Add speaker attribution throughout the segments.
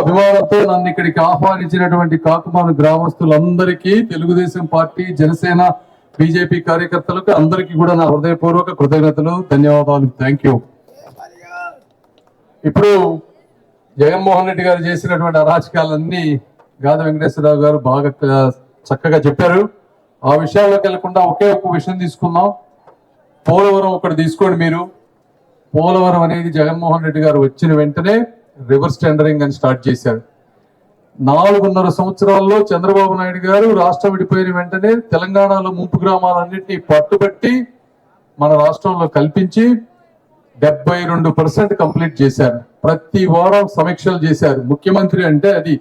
Speaker 1: అభిమానంతో నన్ను ఇక్కడికి ఆహ్వానించినటువంటి కాకుమాను గ్రామస్తులందరికీ, తెలుగుదేశం పార్టీ, జనసేన, బీజేపీ కార్యకర్తలకు అందరికీ కూడా నా హృదయపూర్వక కృతజ్ఞతలు, ధన్యవాదాలు. Thank you. ఇప్పుడు జగన్మోహన్ రెడ్డి గారు చేసినటువంటి అరాచకాలన్నీ గాద వెంకటేశ్వరరావు గారు బాగా చక్కగా చెప్పారు. ఆ విషయాల్లోకి వెళ్లకుండా ఒకే ఒక విషయం తీసుకుందాం. పోలవరం ఒకటి తీసుకోండి. మీరు పోలవరం అనేది జగన్మోహన్ రెడ్డి గారు వచ్చిన వెంటనే రివర్స్ టెండరింగ్ అని స్టార్ట్ చేశారు. 4.5 సంవత్సరాల్లో చంద్రబాబు నాయుడు గారు రాష్ట్రం విడిపోయిన వెంటనే తెలంగాణలో ముంపు గ్రామాలన్నింటినీ పట్టుబట్టి మన రాష్ట్రంలో కల్పించి 72% కంప్లీట్ చేశారు. ప్రతి వారం సమీక్షలు చేశారు. ముఖ్యమంత్రి అంటే అది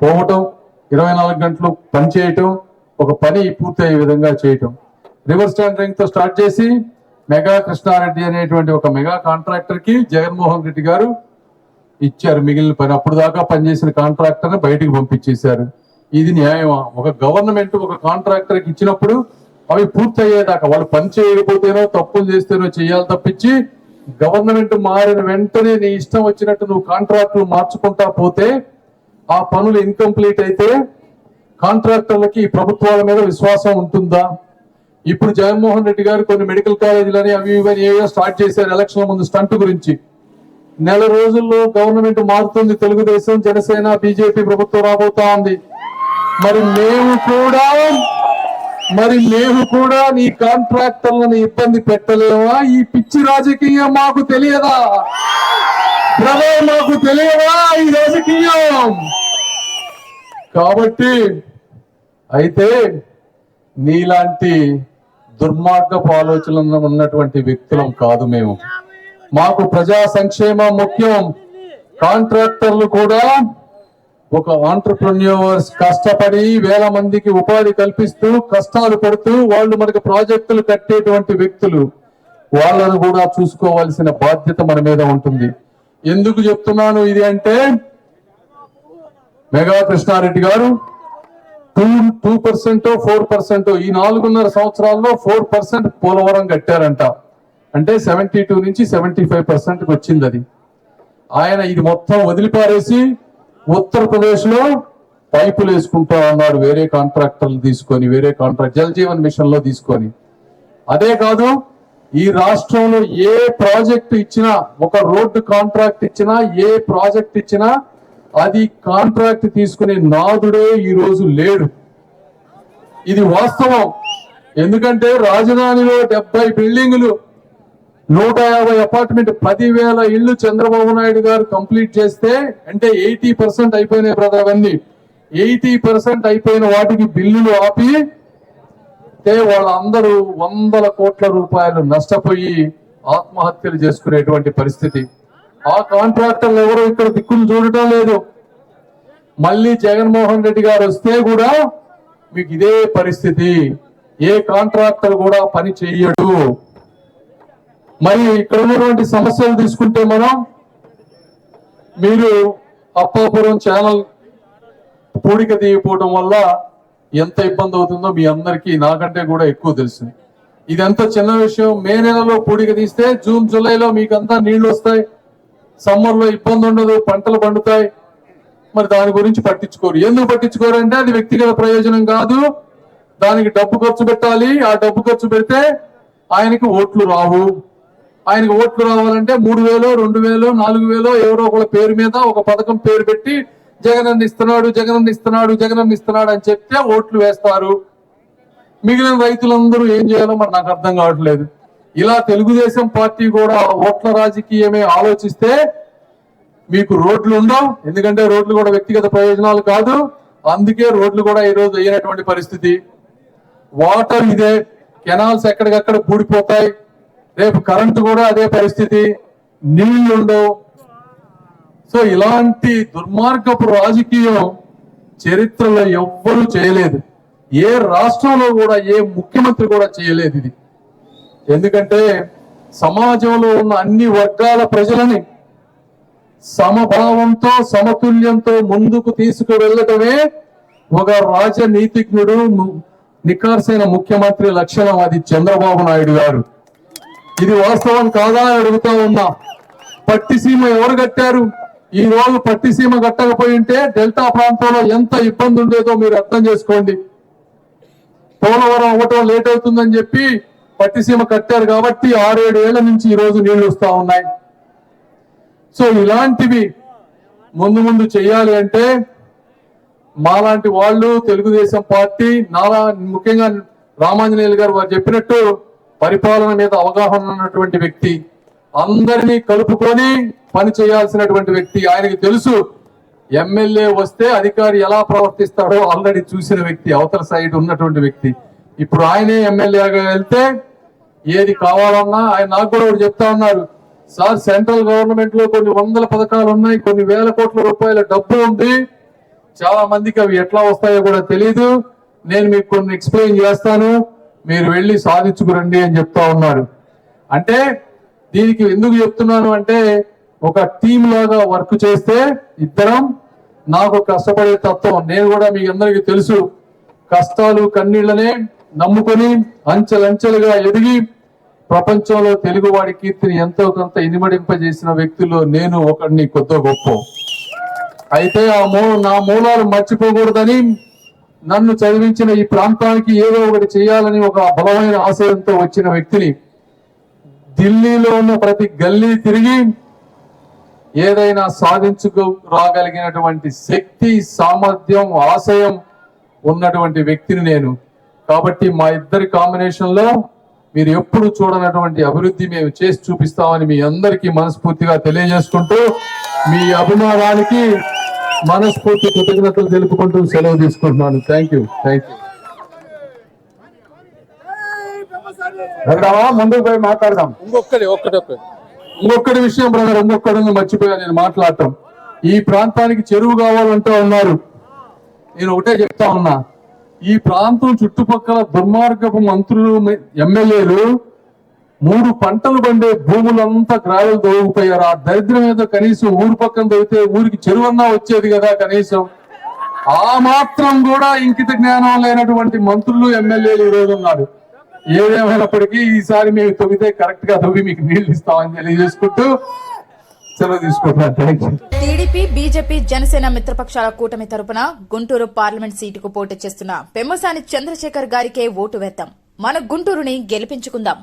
Speaker 1: పోవటం, 24 గంటలు పని చేయటం, ఒక పని పూర్తయ్యే విధంగా చేయటం. రివర్స్ టెండరింగ్ తో స్టార్ట్ చేసి మెగా కృష్ణారెడ్డి అనేటువంటి ఒక మెగా కాంట్రాక్టర్ కి జగన్మోహన్ రెడ్డి గారు ఇచ్చారు మిగిలిన పని. అప్పుడు దాకా పనిచేసిన కాంట్రాక్టర్ ని బయటికి పంపించేశారు. ఇది న్యాయమా? ఒక గవర్నమెంట్ ఒక కాంట్రాక్టర్ కి ఇచ్చినప్పుడు అవి పూర్తయ్యేదాకా, వాళ్ళు పని చేయకపోతేనో తప్పులు చేస్తేనో చేయాలి తప్పించి, గవర్నమెంట్ మారిన వెంటనే నీ ఇష్టం వచ్చినట్టు నువ్వు కాంట్రాక్టులు మార్చుకుంటా పోతే ఆ పనులు ఇన్కంప్లీట్ అయితే కాంట్రాక్టర్లకి ఈ ప్రభుత్వాల మీద విశ్వాసం ఉంటుందా? ఇప్పుడు జగన్మోహన్ రెడ్డి గారు కొన్ని మెడికల్ కాలేజీలని అవి ఇవన్నీ ఏవో స్టార్ట్ చేశారు ఎలక్షన్ ముందు స్టంట్ గురించి. నెల రోజుల్లో గవర్నమెంట్ మారుతుంది, తెలుగుదేశం, జనసేన, బీజేపీ ప్రభుత్వం రాబోతా ఉంది. మరి మేము కూడా నీ కాంట్రాక్టర్లను ఇబ్బంది పెట్టలేవా? ఈ పిచ్చి రాజకీయం మాకు తెలియదా? బ్రదర్, మాకు తెలియదా ఈ రాజకీయం? కాబట్టి అయితే నీలాంటి దుర్మార్గపు ఆలోచనలు ఉన్నటువంటి వ్యక్తులం కాదు మేము. మాకు ప్రజా సంక్షేమం ముఖ్యం. కాంట్రాక్టర్లు కూడా ఒక ఆంటర్ప్రెన్యూర్స్, కష్టపడి వేల మందికి ఉపాధి కల్పిస్తూ కష్టాలు పడుతూ వాళ్ళు మనకు ప్రాజెక్టులు కట్టేటువంటి వ్యక్తులు. వాళ్ళను కూడా చూసుకోవాల్సిన బాధ్యత మన మీద ఉంటుంది. ఎందుకు చెప్తున్నాను ఇది అంటే, మెగా కృష్ణారెడ్డి గారు 2% 4% ఈ 4.5 సంవత్సరాల్లో 4% పోలవరం కట్టారంట. అంటే 72 నుంచి 75% వచ్చింది అది. ఆయన ఇది మొత్తం వదిలిపారేసి ఉత్తరప్రదేశ్ లో పైపులు వేసుకుంటా ఉన్నారు, వేరే కాంట్రాక్టర్లు తీసుకొని, వేరే కాంట్రాక్ట్ జల్ జీవన్ మిషన్ లో తీసుకొని. అదే కాదు, ఈ రాష్ట్రంలో ఏ ప్రాజెక్ట్ ఇచ్చినా, ఒక రోడ్డు కాంట్రాక్ట్ ఇచ్చినా, ఏ ప్రాజెక్ట్ ఇచ్చినా అది కాంట్రాక్ట్ తీసుకునే నాదుడే ఈ రోజు లేడు. ఇది వాస్తవం. ఎందుకంటే రాజధానిలో 70 బిల్డింగులు, 150 అపార్ట్మెంట్, 10,000 ఇళ్లు చంద్రబాబు నాయుడు గారు కంప్లీట్ చేస్తే, అంటే 80% అయిపోయినాయి బ్రదర్. అవన్నీ 80% అయిపోయిన వాటికి బిల్లులు ఆపి వాళ్ళందరూ 100 కోట్ల రూపాయలు నష్టపోయి ఆత్మహత్యలు చేసుకునేటువంటి పరిస్థితి. ఆ కాంట్రాక్టర్లు ఎవరు ఇక్కడ దిక్కులు చూడటం లేదు. మళ్ళీ జగన్మోహన్ రెడ్డి గారు వస్తే కూడా మీకు ఇదే పరిస్థితి. ఏ కాంట్రాక్టర్ కూడా పని చెయ్యడు. మరి ఇక్కడ ఉన్నటువంటి సమస్యలు తీసుకుంటే మీరు అప్పాపురం ఛానల్ పూడిక తీయకపోవడం వల్ల ఎంత ఇబ్బంది అవుతుందో మీ అందరికీ నాకంటే కూడా ఎక్కువ తెలుసు. ఇదంతా చిన్న విషయం. మే నెలలో పూడిక తీస్తే జూన్ జూలైలో మీకంతా నీళ్లు వస్తాయి, సమ్మర్ లో ఇబ్బంది ఉండదు, పంటలు పండుతాయి. మరి దాని గురించి పట్టించుకోరు. ఎందుకు పట్టించుకోరు అంటే అది వ్యక్తిగత ప్రయోజనం కాదు, దానికి డబ్బు ఖర్చు పెట్టాలి. ఆ డబ్బు ఖర్చు పెడితే ఆయనకి ఓట్లు రావు. ఆయనకి ఓట్లు రావాలంటే 3,000, 2,000, 4,000 ఎవరో ఒకళ్ళ పేరు మీద ఒక పథకం పేరు పెట్టి జగనన్న ఇస్తున్నాడు, జగనన్న ఇస్తున్నాడు, జగనన్న ఇస్తున్నాడు అని చెప్తే ఓట్లు వేస్తారు. మిగిలిన రైతులందరూ ఏం చేయాలో మరి నాకు అర్థం కావట్లేదు. ఇలా తెలుగుదేశం పార్టీ కూడా ఓట్ల రాజకీయమే ఆలోచిస్తే మీకు రోడ్లు ఉండవు. ఎందుకంటే రోడ్లు కూడా వ్యక్తిగత ప్రయోజనాలు కాదు. అందుకే రోడ్లు కూడా ఈ రోజు అయినటువంటి పరిస్థితి. వాటర్ ఇదే, కెనాల్స్ ఎక్కడికక్కడ పూడిపోతాయి. రేపు కరెంటు కూడా అదే పరిస్థితి, నీళ్లు ఉండవు. సో ఇలాంటి దుర్మార్గపు రాజకీయం చరిత్రలో ఎవ్వరూ చేయలేదు. ఏ రాష్ట్రంలో కూడా ఏ ముఖ్యమంత్రి కూడా చేయలేదు ఇది. ఎందుకంటే సమాజంలో ఉన్న అన్ని వర్గాల ప్రజలని సమభావంతో, సమతుల్యంతో ముందుకు తీసుకువెళ్ళటమే ఒక రాజనీతిజ్ఞుడు, నిఖార్సైన ముఖ్యమంత్రి లక్షణం. అది చంద్రబాబు నాయుడు గారు. ఇది వాస్తవం కాదా అని అడుగుతా ఉన్నా. పట్టిసీమ ఎవరు కట్టారు? ఈ రోజు పట్టిసీమ కట్టకపోయి ఉంటే డెల్టా ప్రాంతంలో ఎంత ఇబ్బంది ఉండేదో మీరు అర్థం చేసుకోండి. పోలవరం అవ్వటం లేట్ అవుతుందని చెప్పి పట్టిసీమ కట్టారు కాబట్టి 6-7 ఏళ్ల నుంచి ఈ రోజు నీళ్లు వస్తా ఉన్నాయి. సో ఇలాంటివి ముందు ముందు చేయాలి అంటే మాలాంటి వాళ్ళు, తెలుగుదేశం పార్టీ, నాలా ముఖ్యంగా రామాంజనేయులు గారు వారు చెప్పినట్టు పరిపాలన మీద అవగాహన ఉన్నటువంటి వ్యక్తి, అందరినీ కలుపుకొని పని చేయాల్సినటువంటి వ్యక్తి. ఆయనకి తెలుసు ఎమ్మెల్యే వస్తే అధికారి ఎలా ప్రవర్తిస్తాడో ఆల్రెడీ చూసిన వ్యక్తి, అవతల సైడ్ ఉన్నటువంటి వ్యక్తి. ఇప్పుడు ఆయనే ఎమ్మెల్యేగా వెళ్తే ఏది కావాలన్నా ఆయన నాకు కూడా ఒకటి చెప్తా ఉన్నారు, సార్ సెంట్రల్ గవర్నమెంట్ లో కొన్ని వందల పథకాలు ఉన్నాయి, కొన్ని వేల కోట్ల రూపాయల డబ్బు ఉంది, చాలా మందికి అవి ఎట్లా వస్తాయో కూడా తెలియదు, నేను మీకు కొన్ని ఎక్స్ప్లెయిన్ చేస్తాను, మీరు వెళ్ళి సాధించుకురండి అని చెప్తా ఉన్నారు. అంటే దీనికి ఎందుకు చెప్తున్నాను అంటే ఒక టీం లాగా వర్క్ చేస్తే ఇద్దరం, నాకు కష్టపడే తత్వం, నేను కూడా మీ అందరికీ తెలుసు, కష్టాలు కన్నీళ్లనే నమ్ముకొని అంచెలంచెలుగా ఎదిగి ప్రపంచంలో తెలుగువాడి కీర్తిని ఎంతో కొంత ఇనిమడింపజేసిన వ్యక్తుల్లో నేను ఒకడిని కొత్త గొప్ప. అయితే నా మూలాలు మర్చిపోకూడదని నన్ను చదివించిన ఈ ప్రాంతానికి ఏదో ఒకటి చేయాలని ఒక బలమైన ఆశయంతో వచ్చిన వ్యక్తిని, ఢిల్లీలో ఉన్న ప్రతి గల్లీ తిరిగి ఏదైనా సాధించుకు రాగలిగినటువంటి శక్తి, సామర్థ్యం, ఆశయం ఉన్నటువంటి వ్యక్తిని నేను. కాబట్టి మా ఇద్దరి కాంబినేషన్ లో మీరు ఎప్పుడు చూడనటువంటి అభివృద్ధి మేము చేసి చూపిస్తామని మీ అందరికీ మనస్ఫూర్తిగా తెలియజేసుకుంటూ, మీ అభిమానానికి మనస్ఫూర్తి కృతజ్ఞతలు తెలుపుకుంటూ సెలవు తీసుకుంటున్నాను. Thank you.
Speaker 2: ముందుకు పోయి మాట్లాడదాం.
Speaker 1: ఇంకొకటి విషయం బ్రదర్, ఇంకొకటి మర్చిపోయా నేను మాట్లాడటం. ఈ ప్రాంతానికి చెరువు కావాలంటూ ఉన్నారు. నేను ఒకటే చెప్తా ఉన్నా, ఈ ప్రాంతం చుట్టుపక్కల దుర్మార్గపు మంత్రులు, ఎమ్మెల్యేలు 3 పంటలు పండే భూములంతా గ్రావెల్ దోగిపోయారు. ఆ దరిద్రం మీద కనీసం ఊరు పక్కన దొరికితే ఊరికి చెరువన్నా వచ్చేది కదా కనీసం. ఆ మాత్రం కూడా ఇంకిత జ్ఞానం లేనటువంటి మంత్రులు, ఎమ్మెల్యేలు ఈ రోజు ఉన్నారు. ఏదేమైనప్పటికీ ఈసారి మేము తవ్వితే కరెక్ట్ గా తవ్వి మీకు నీళ్లు ఇస్తామని తెలియజేసుకుంటూ సెలవు తీసుకుంటున్నాను. Thank you.
Speaker 3: TDP, BJP, Janasena మిత్రపక్షాల కూటమి తరపున గుంటూరు పార్లమెంట్ సీటుకు పోటీ చేస్తున్న పెమ్మసాని చంద్రశేఖర్ గారికే ఓటు వేద్దాం. మన గుంటూరుని గెలిపించుకుందాం.